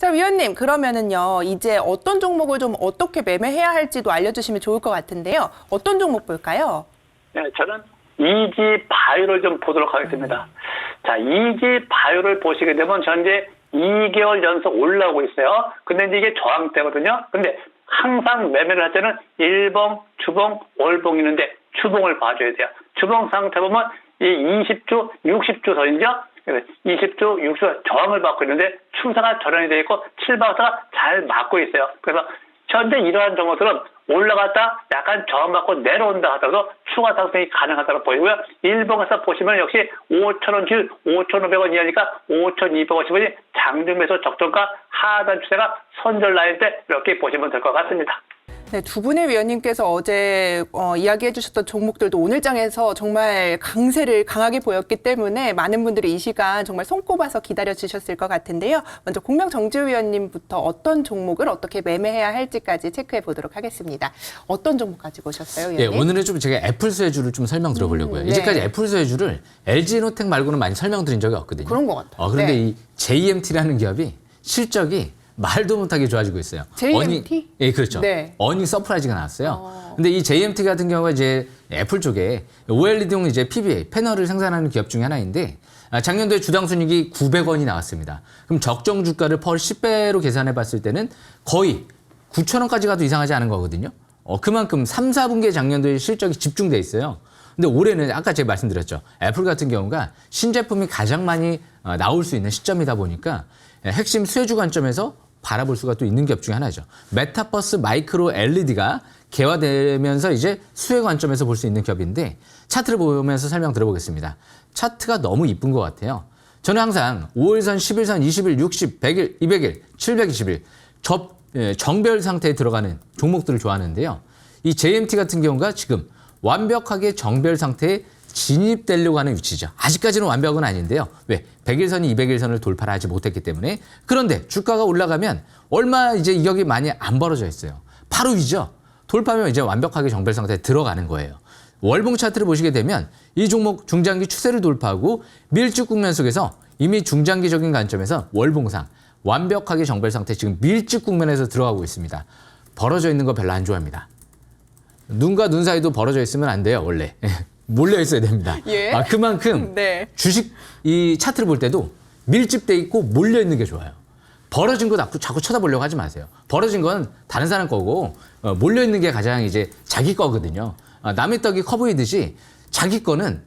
자, 위원님, 그러면은요, 이제 어떤 종목을 좀 어떻게 매매해야 할지도 알려주시면 좋을 것 같은데요. 어떤 종목 볼까요? 네, 저는 이지 바이오를 좀 보도록 하겠습니다. 자, 이지 바이오를 보시게 되면 현재 2개월 연속 올라오고 있어요. 근데 이제 이게 저항대거든요. 근데 항상 매매를 할 때는 일봉, 주봉, 월봉이 있는데 주봉을 봐줘야 돼요. 주봉 상태 보면 이 20주, 60주 선이죠. 20주, 60주 저항을 받고 있는데 추세가 전환이 되어 있고 7박스가 잘 맞고 있어요. 그래서 현재 이러한 종목들은 올라갔다 약간 저항받고 내려온다 하더라도 추가 상승이 가능하다고 보이고요. 일봉에서 보시면 역시 5,000원 길 5,500원 이하니까 5,250원이 장중매수 적정가 하단 추세가 선절 라인 때 이렇게 보시면 될 것 같습니다. 네, 두 분의 위원님께서 어제 이야기해 주셨던 종목들도 오늘 장에서 정말 강세를 강하게 보였기 때문에 많은 분들이 이 시간 정말 손꼽아서 기다려 주셨을 것 같은데요. 먼저 공명정주 위원님부터 어떤 종목을 어떻게 매매해야 할지까지 체크해 보도록 하겠습니다. 어떤 종목 가지고 오셨어요, 위원님? 예, 오늘은 좀 제가 애플 수혜주를 좀 설명드려 보려고요. 네. 이제까지 애플 수혜주를 LG노텍 말고는 많이 설명드린 적이 없거든요. 그런 것 같아요. 그런데 네. 이 JMT라는 기업이 실적이 말도 못하게 좋아지고 있어요. JMT? 예, 그렇죠. 네. 어닝 서프라이즈가 나왔어요. 근데 이 JMT 같은 경우가 이제 애플 쪽에 OLED용 이제 PBA 패널을 생산하는 기업 중에 하나인데 작년도에 주당 순이익이 900원이 나왔습니다. 그럼 적정 주가를 펄 10배로 계산해 봤을 때는 거의 9,000원까지 가도 이상하지 않은 거거든요. 그만큼 3, 4분기에 작년도에 실적이 집중돼 있어요. 근데 올해는 아까 제가 말씀드렸죠. 애플 같은 경우가 신제품이 가장 많이 나올 수 있는 시점이다 보니까 핵심 수혜주 관점에서 바라볼 수가 또 있는 기업 중에 하나죠. 메타버스 마이크로 LED가 개화되면서 이제 수혜 관점에서 볼 수 있는 기업인데 차트를 보면서 설명 들어보겠습니다. 차트가 너무 이쁜 것 같아요. 저는 항상 5일선, 10일선, 20일, 60, 100일, 200일, 720일 정별 상태에 들어가는 종목들을 좋아하는데요. 이 JMT 같은 경우가 지금 완벽하게 정별 상태에 진입되려고 하는 위치죠. 아직까지는 완벽은 아닌데요. 왜? 100일선이 200일선을 돌파를 하지 못했기 때문에. 그런데 주가가 올라가면 얼마 이제 이격이 많이 안 벌어져 있어요. 바로 위죠. 돌파하면 이제 완벽하게 정별 상태에 들어가는 거예요. 월봉 차트를 보시게 되면 이 종목 중장기 추세를 돌파하고 밀집 국면 속에서 이미 중장기적인 관점에서 월봉상 완벽하게 정별 상태 지금 밀집 국면에서 들어가고 있습니다. 벌어져 있는 거 별로 안 좋아합니다. 눈과 눈 사이도 벌어져 있으면 안 돼요, 원래. 몰려 있어야 됩니다. 예. 그만큼 네. 주식 이 차트를 볼 때도 밀집돼 있고 몰려 있는 게 좋아요. 벌어진 거 자꾸 쳐다보려고 하지 마세요. 벌어진 건 다른 사람 거고 몰려 있는 게 가장 이제 자기 거거든요. 남의 떡이 커 보이듯이 자기 거는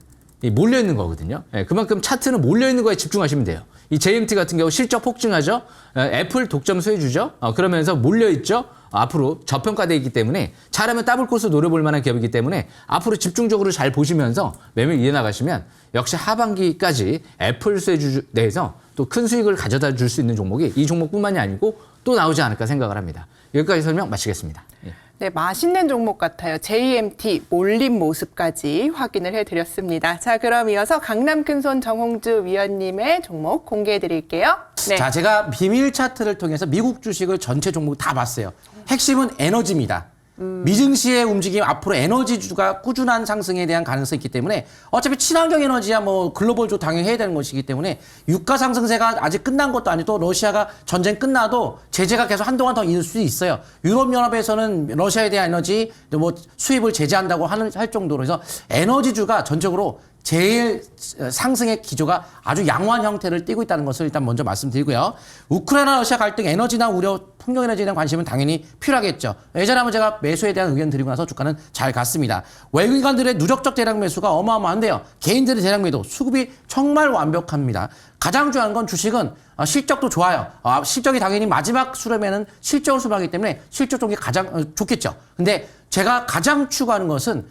몰려 있는 거거든요. 그만큼 차트는 몰려 있는 거에 집중하시면 돼요. 이 JMT 같은 경우 실적 폭증하죠. 애플 독점 수혜주죠. 그러면서 몰려 있죠. 앞으로 저평가되어 있기 때문에 잘하면 더블 코스 노려볼 만한 기업이기 때문에 앞으로 집중적으로 잘 보시면서 매매 이어나가시면 역시 하반기까지 애플 수혜주 내에서 또 큰 수익을 가져다 줄 수 있는 종목이 이 종목뿐만이 아니고 또 나오지 않을까 생각을 합니다. 여기까지 설명 마치겠습니다. 예. 네, 맛있는 종목 같아요. JMT 몰린 모습까지 확인을 해드렸습니다. 자, 그럼 이어서 강남 큰손 정홍주 위원님의 종목 공개해 드릴게요. 네. 자, 제가 비밀 차트를 통해서 미국 주식을 전체 종목 다 봤어요. 핵심은 에너지입니다. 미증시의 움직임 앞으로 에너지주가 꾸준한 상승에 대한 가능성이 있기 때문에 어차피 친환경 에너지야 뭐 글로벌조 당연히 해야 되는 것이기 때문에 유가 상승세가 아직 끝난 것도 아니고 또 러시아가 전쟁 끝나도 제재가 계속 한동안 더 있을 수 있어요. 유럽연합에서는 러시아에 대한 에너지 뭐 수입을 제재한다고 할 정도로 해서 에너지주가 전적으로 제일 상승의 기조가 아주 양호한 형태를 띠고 있다는 것을 일단 먼저 말씀드리고요. 우크라이나 러시아 갈등 에너지나 우려 풍력 에너지에 대한 관심은 당연히 필요하겠죠. 예전에 한번 제가 매수에 대한 의견 드리고 나서 주가는 잘 갔습니다. 외국인간들의 누적적 대량 매수가 어마어마한데요. 개인들의 대량 매도 수급이 정말 완벽합니다. 가장 중요한 건 주식은 실적도 좋아요. 실적이 당연히 마지막 수렴에는 실적을 수렴하기 때문에 실적 쪽이 가장 좋겠죠. 근데 제가 가장 추구하는 것은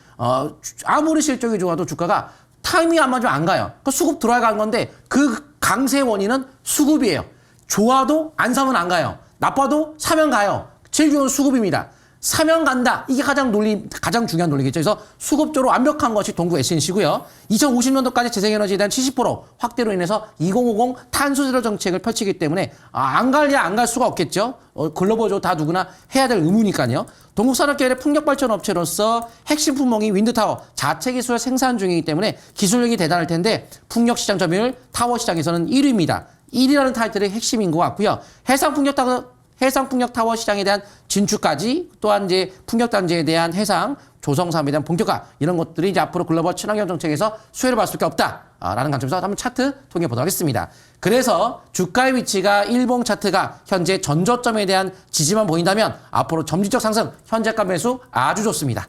아무리 실적이 좋아도 주가가 타이밍이 안 맞으면 안 가요. 그 수급 들어가는 건데 그 강세의 원인은 수급이에요. 좋아도 안 사면 안 가요. 나빠도 사면 가요. 제일 중요한 건 수급입니다. 사면 간다. 이게 가장 중요한 논리겠죠. 그래서 수급적으로 완벽한 것이 동구 SNC고요. 2050년도까지 재생에너지에 대한 70% 확대로 인해서 2050 탄소제로 정책을 펼치기 때문에 안 갈 수가 없겠죠. 글로벌적으로 다 누구나 해야 될 의무니까요. 동국산업계열의 풍력발전 업체로서 핵심 품목이 윈드타워 자체 기술을 생산 중이기 때문에 기술력이 대단할 텐데 풍력 시장 점유율 타워 시장에서는 1위입니다. 1위라는 타이틀이 핵심인 것 같고요. 해상 풍력 타워 시장에 대한 진출까지 또한 이제 풍력 단지에 대한 해상 조성 사업에 대한 본격화 이런 것들이 이제 앞으로 글로벌 친환경 정책에서 수혜를 받을 수밖에 없다라는 관점에서 한번 차트 통해 보도록 하겠습니다. 그래서 주가의 위치가 일봉 차트가 현재 전저점에 대한 지지만 보인다면 앞으로 점진적 상승, 현재가 매수 아주 좋습니다.